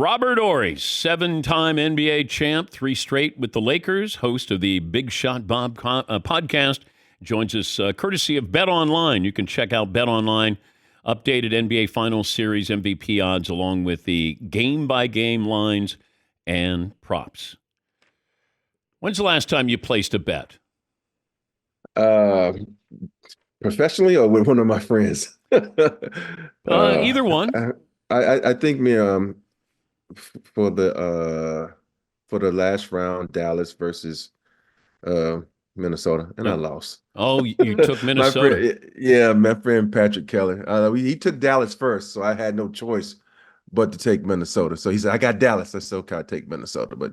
Robert Horry, 7-time NBA champ, 3 straight with the Lakers, host of the Big Shot Bob podcast, joins us courtesy of Bet Online. You can check out Bet Online, updated NBA Finals Series MVP odds, along with the game-by-game lines and props. When's the last time you placed a bet? Professionally or with one of my friends? Either one. I think for the last round, Dallas versus Minnesota, and I lost. Oh, you took Minnesota. my friend Patrick Keller. He took Dallas first, so I had no choice but to take Minnesota. So he said, "I got Dallas." I said, "Okay, I'll take Minnesota." But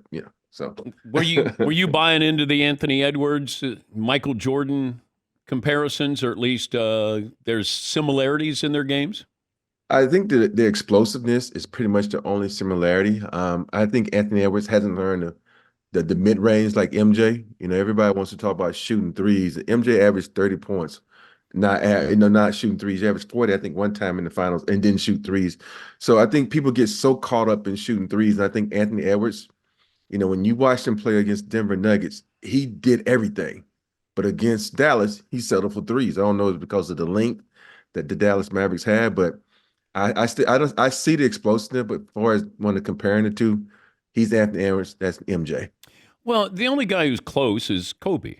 so were you buying into the Anthony Edwards, Michael Jordan comparisons, or at least there's similarities in their games? I think the explosiveness is pretty much the only similarity. I think Anthony Edwards hasn't learned the mid-range like MJ. Everybody wants to talk about shooting threes. MJ averaged 30 points, not shooting threes. He averaged 40, I think, one time in the finals and didn't shoot threes. So I think people get so caught up in shooting threes. And I think Anthony Edwards, when you watched him play against Denver Nuggets, he did everything. But against Dallas, he settled for threes. I don't know if it's because of the length that the Dallas Mavericks had, but I see the explosiveness, but as far as when to comparing the two, he's Anthony Edwards, that's MJ. Well, the only guy who's close is Kobe.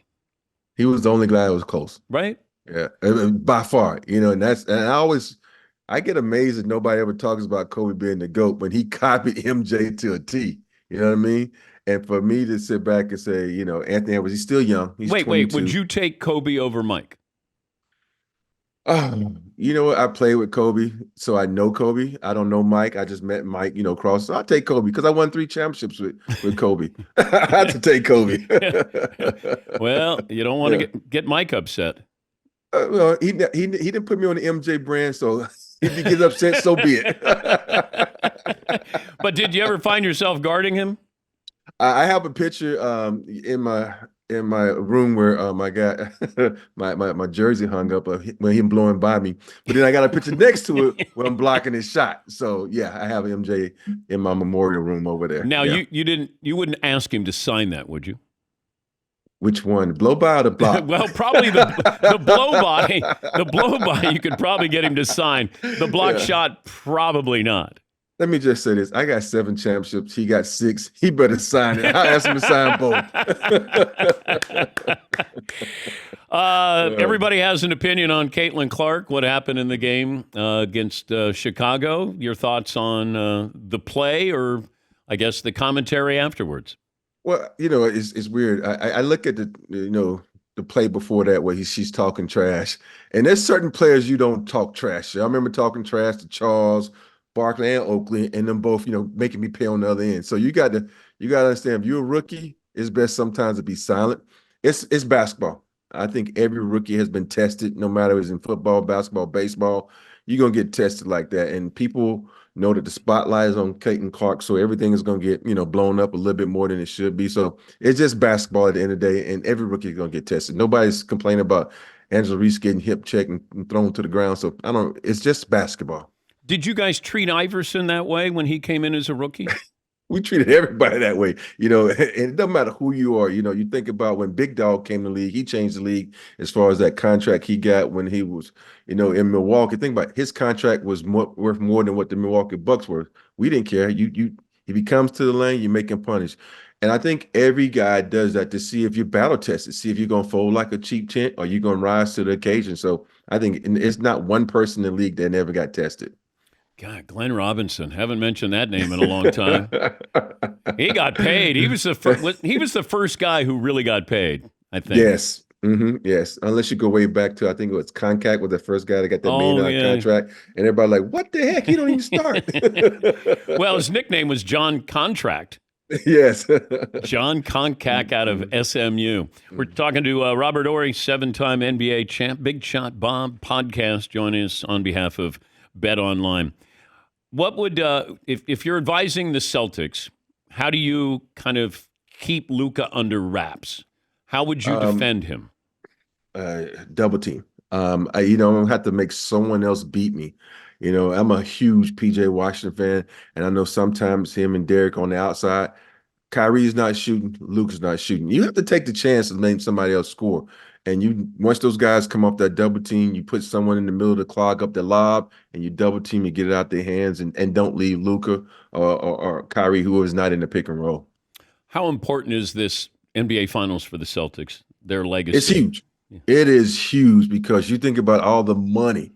He was the only guy that was close. Right? Yeah, by far. And I get amazed that nobody ever talks about Kobe being the GOAT when he copied MJ to a T. You know what I mean? And for me to sit back and say, Anthony Edwards, he's still young. He's wait, 22. Would you take Kobe over Mike? You know what? I played with Kobe, so I know Kobe. I don't know Mike. I just met Mike, cross. So I'll take Kobe because I won 3 championships with Kobe. I had to take Kobe. Well, you don't want to get Mike upset. Well, he didn't put me on the MJ brand, so if he gets upset, so be it. But did you ever find yourself guarding him? I have a picture in my room where my guy my jersey hung up when him blowing by me. But then I got a picture next to it when I'm blocking his shot. So yeah, I have MJ in my memorial room over there. Now yeah. you wouldn't ask him to sign that, would you? Which one? The blow by or the block? Well, probably the blow by. The blow by you could probably get him to sign. The block shot, probably not. Let me just say this. I got 7 championships. He got 6. He better sign it. I asked him to sign both. Everybody has an opinion on Caitlin Clark, what happened in the game against Chicago. Your thoughts on the play or, I guess, the commentary afterwards? Well, it's weird. I look at the play before that where she's talking trash. And there's certain players you don't talk trash. I remember talking trash to Charles, Barkley, and Oakley, and them both, making me pay on the other end. So you got to understand, if you're a rookie, it's best sometimes to be silent. It's basketball. I think every rookie has been tested, no matter if it's in football, basketball, baseball. You're going to get tested like that. And people know that the spotlight is on Caitlin Clark, so everything is going to get, blown up a little bit more than it should be. So it's just basketball at the end of the day, and every rookie is going to get tested. Nobody's complaining about Angela Reese getting hip checked and thrown to the ground. So it's just basketball. Did you guys treat Iverson that way when he came in as a rookie? We treated everybody that way, and it doesn't matter who you are. You think about when Big Dog came to the league, he changed the league as far as that contract he got when he was, in Milwaukee. Think about it, his contract was worth more than what the Milwaukee Bucks were. We didn't care. If he comes to the lane, you make him punish. And I think every guy does that to see if you're battle tested, see if you're going to fold like a cheap tent or you're going to rise to the occasion. So I think it's not one person in the league that never got tested. God, Glenn Robinson. Haven't mentioned that name in a long time. He got paid. He was the first guy who really got paid, I think. Yes. Mm-hmm. Yes. Unless you go way back to, I think it was Concac was the first guy that got that $1 million contract. And everybody like, what the heck? He don't even start. Well, his nickname was John Contract. Yes. John Concac out of SMU. We're talking to Robert Horry, 7-time NBA champ, Big Shot Bob podcast, joining us on behalf of Bet Online. What would, if you're advising the Celtics, how do you kind of keep Luka under wraps? How would you defend him? Double team. I'm going to have to make someone else beat me. I'm a huge PJ Washington fan, and I know sometimes him and Derek on the outside. Kyrie's not shooting, Luka's not shooting. You have to take the chance to make somebody else score. And once those guys come off that double team, you put someone in the middle to clog up the lob, and you double team and get it out their hands, and don't leave Luka or Kyrie, who is not in the pick and roll. How important is this NBA Finals for the Celtics? Their It's legacy. huge. It is huge because you think about all the money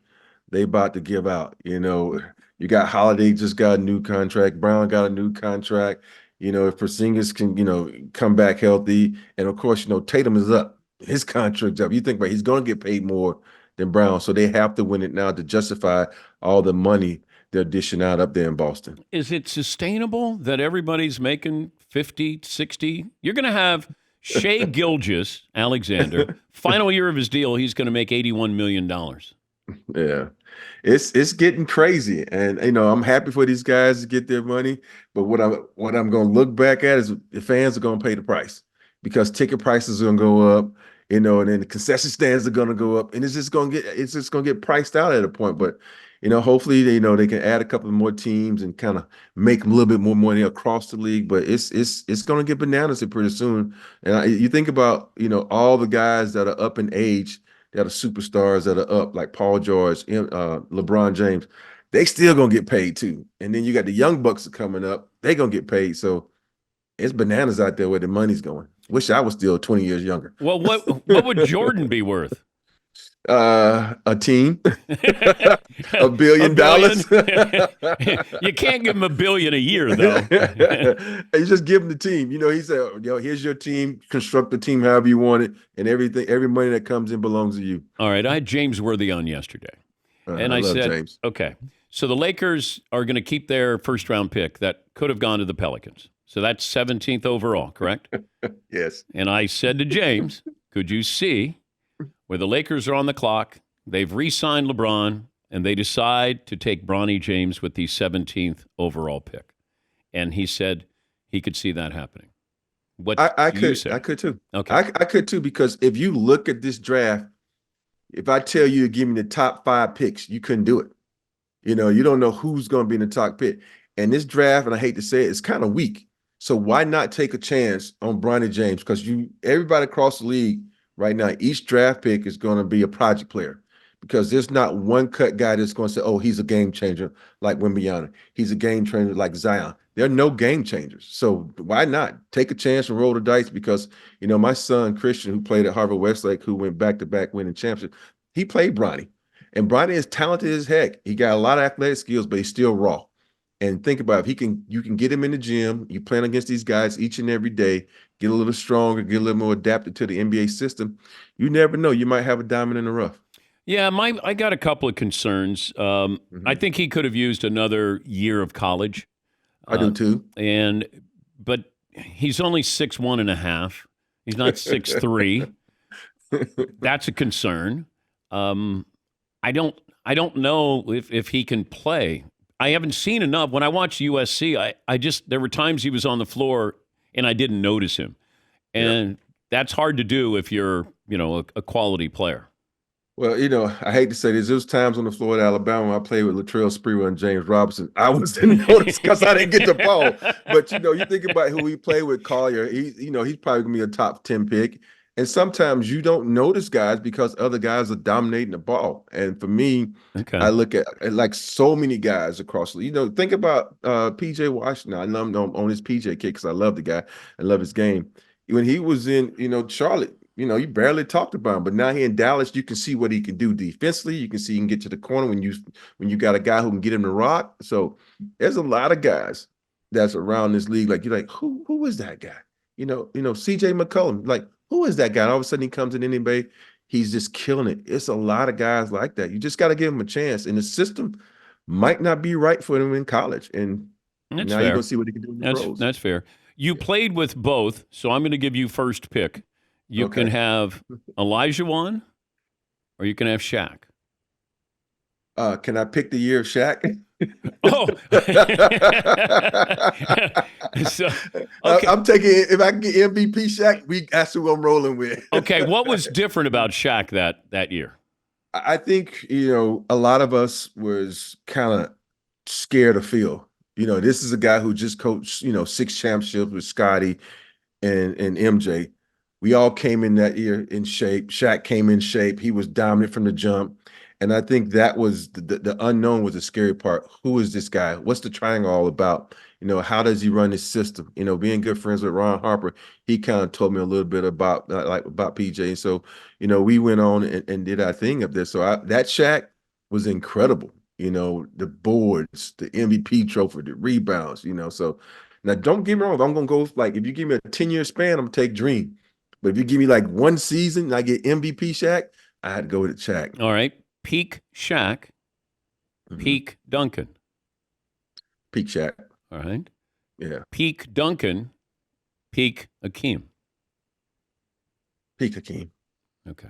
they about to give out. You got Holiday just got a new contract. Brown got a new contract. If Porzingis can, come back healthy, and of course, Tatum is up. His contract's up. You think about he's going to get paid more than Brown, so they have to win it now to justify all the money they're dishing out up there in Boston. Is it sustainable that everybody's making 50, 60? You're going to have Shea Gilgeous Alexander, final year of his deal, he's going to make $81 million. Yeah, it's getting crazy, and I'm happy for these guys to get their money. But what I'm going to look back at is the fans are going to pay the price because ticket prices are going to go up, and then the concession stands are going to go up, and it's just going to get priced out at a point. But hopefully they can add a couple more teams and kind of make a little bit more money across the league. But it's going to get bananas pretty soon. And you think about all the guys that are up in age, that are superstars that are up, like Paul George, LeBron James, they still gonna get paid too. And then you got the young bucks coming up, they gonna get paid. So it's bananas out there where the money's going. Wish I was still 20 years younger. Well, what would Jordan be worth? A team, $1 billion. You can't give him $1 billion a year, though. You just give him the team. He said, here's your team. Construct the team however you want it, and every money that comes in belongs to you. All right, I had James Worthy on yesterday, and I said, James. Okay, so the Lakers are going to keep their first-round pick that could have gone to the Pelicans. So that's 17th overall, correct? Yes. And I said to James, could you see where the Lakers are on the clock, they've re-signed LeBron, and they decide to take Bronny James with the 17th overall pick? And he said he could see that happening. What I do you could. say? I could too. Okay. I could too, because if you look at this draft, if I tell you to give me the top 5 picks, you couldn't do it. You don't know who's going to be in the top pick. And this draft, and I hate to say it, it's kind of weak. So why not take a chance on Bronny James? Because everybody across the league right now, each draft pick is going to be a project player, because there's not one cut guy that's going to say, oh, he's a game changer like Wembanyama. He's a game changer like Zion. There are no game changers. So why not take a chance and roll the dice? Because, my son, Christian, who played at Harvard Westlake, who went back-to-back winning championships, he played Bronny. And Bronny is talented as heck. He got a lot of athletic skills, but he's still raw. And think about if you can get him in the gym, you plan against these guys each and every day, get a little stronger, get a little more adapted to the NBA system. You never know. You might have a diamond in the rough. Yeah, I got a couple of concerns. I think he could have used another year of college. I do too. But he's only 6'1.5". He's not 6'3". That's a concern. I don't know if he can play. I haven't seen enough. When I watched USC, there were times he was on the floor and I didn't notice him. And that's hard to do if you're, a quality player. Well, I hate to say this. There was times on the floor at Alabama when I played with Latrell Sprewell and James Robinson. I didn't notice because I didn't get the ball. But, you think about who he played with, Collier. He's probably going to be a top 10 pick. And sometimes you don't notice guys because other guys are dominating the ball. And for me, I look at like so many guys across the league. Think about PJ Washington. I love him on his PJ kick because I love the guy. I love his game. When he was in, Charlotte, you barely talked about him. But now here in Dallas, you can see what he can do defensively. You can see he can get to the corner when you got a guy who can get him to rock. So there's a lot of guys that's around this league. Like, you're like, who is that guy? CJ McCollum, like, who is that guy? And all of a sudden he comes in NBA, he's just killing it. It's a lot of guys like that. You just got to give him a chance. And the system might not be right for him in college. And that's now fair. you're going to see what he can do in the pros. That's fair. You played with both, so I'm going to give you first pick. You can have Elijah Wan, or you can have Shaq. Can I pick the year of Shaq? Oh, so, okay. I'm taking, if I can get MVP Shaq, that's who I'm rolling with. Okay, what was different about Shaq that year? I think, a lot of us was kind of scared of Phil. This is a guy who just coached, 6 championships with Scotty and MJ. We all came in that year in shape. Shaq came in shape. He was dominant from the jump. And I think that was the unknown was the scary part. Who is this guy? What's the triangle all about? How does he run his system? Being good friends with Ron Harper, he kind of told me a little bit about about PJ. And so, we went on and did our thing up there. So that Shaq was incredible. The boards, the MVP trophy, the rebounds, so now, don't get me wrong. If I'm gonna go if you give me a 10-year span, I'm gonna take Dream. But if you give me like one season and I get MVP Shaq, I had to go with Shaq. All right. Peak Shaq, peak Duncan. Peak Shaq. All right. Yeah. Peak Duncan, peak Hakeem. Peak Hakeem. Okay.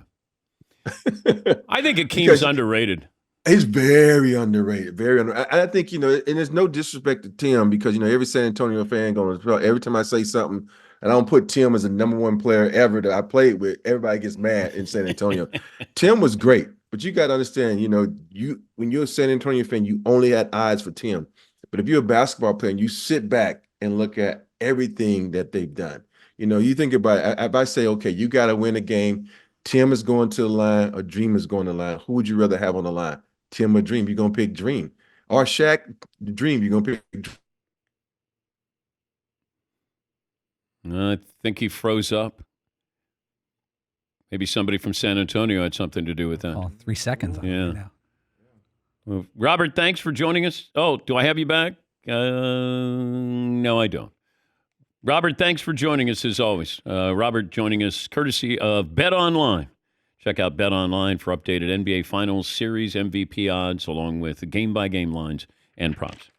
I think Hakeem's underrated. He's very underrated. Very underrated. I think, and there's no disrespect to Tim because, every San Antonio fan every time I say something and I don't put Tim as the #1 player ever that I played with, everybody gets mad in San Antonio. Tim was great, but you got to understand, when you're a San Antonio fan, you only had eyes for Tim. But if you're a basketball player and you sit back and look at everything that they've done, you think about it. If I say, okay, you got to win a game, Tim is going to the line or Dream is going to the line. Who would you rather have on the line? Tim or Dream? You're going to pick Dream. Or Shaq, Dream, you're going to pick Dream. I think he froze up. Maybe somebody from San Antonio had something to do with that. Oh, 3 seconds on it right now. Well, Robert, thanks for joining us. Oh, do I have you back? No, I don't. Robert, thanks for joining us as always. Robert joining us courtesy of Bet Online. Check out Bet Online for updated NBA Finals series MVP odds along with game-by-game lines and props.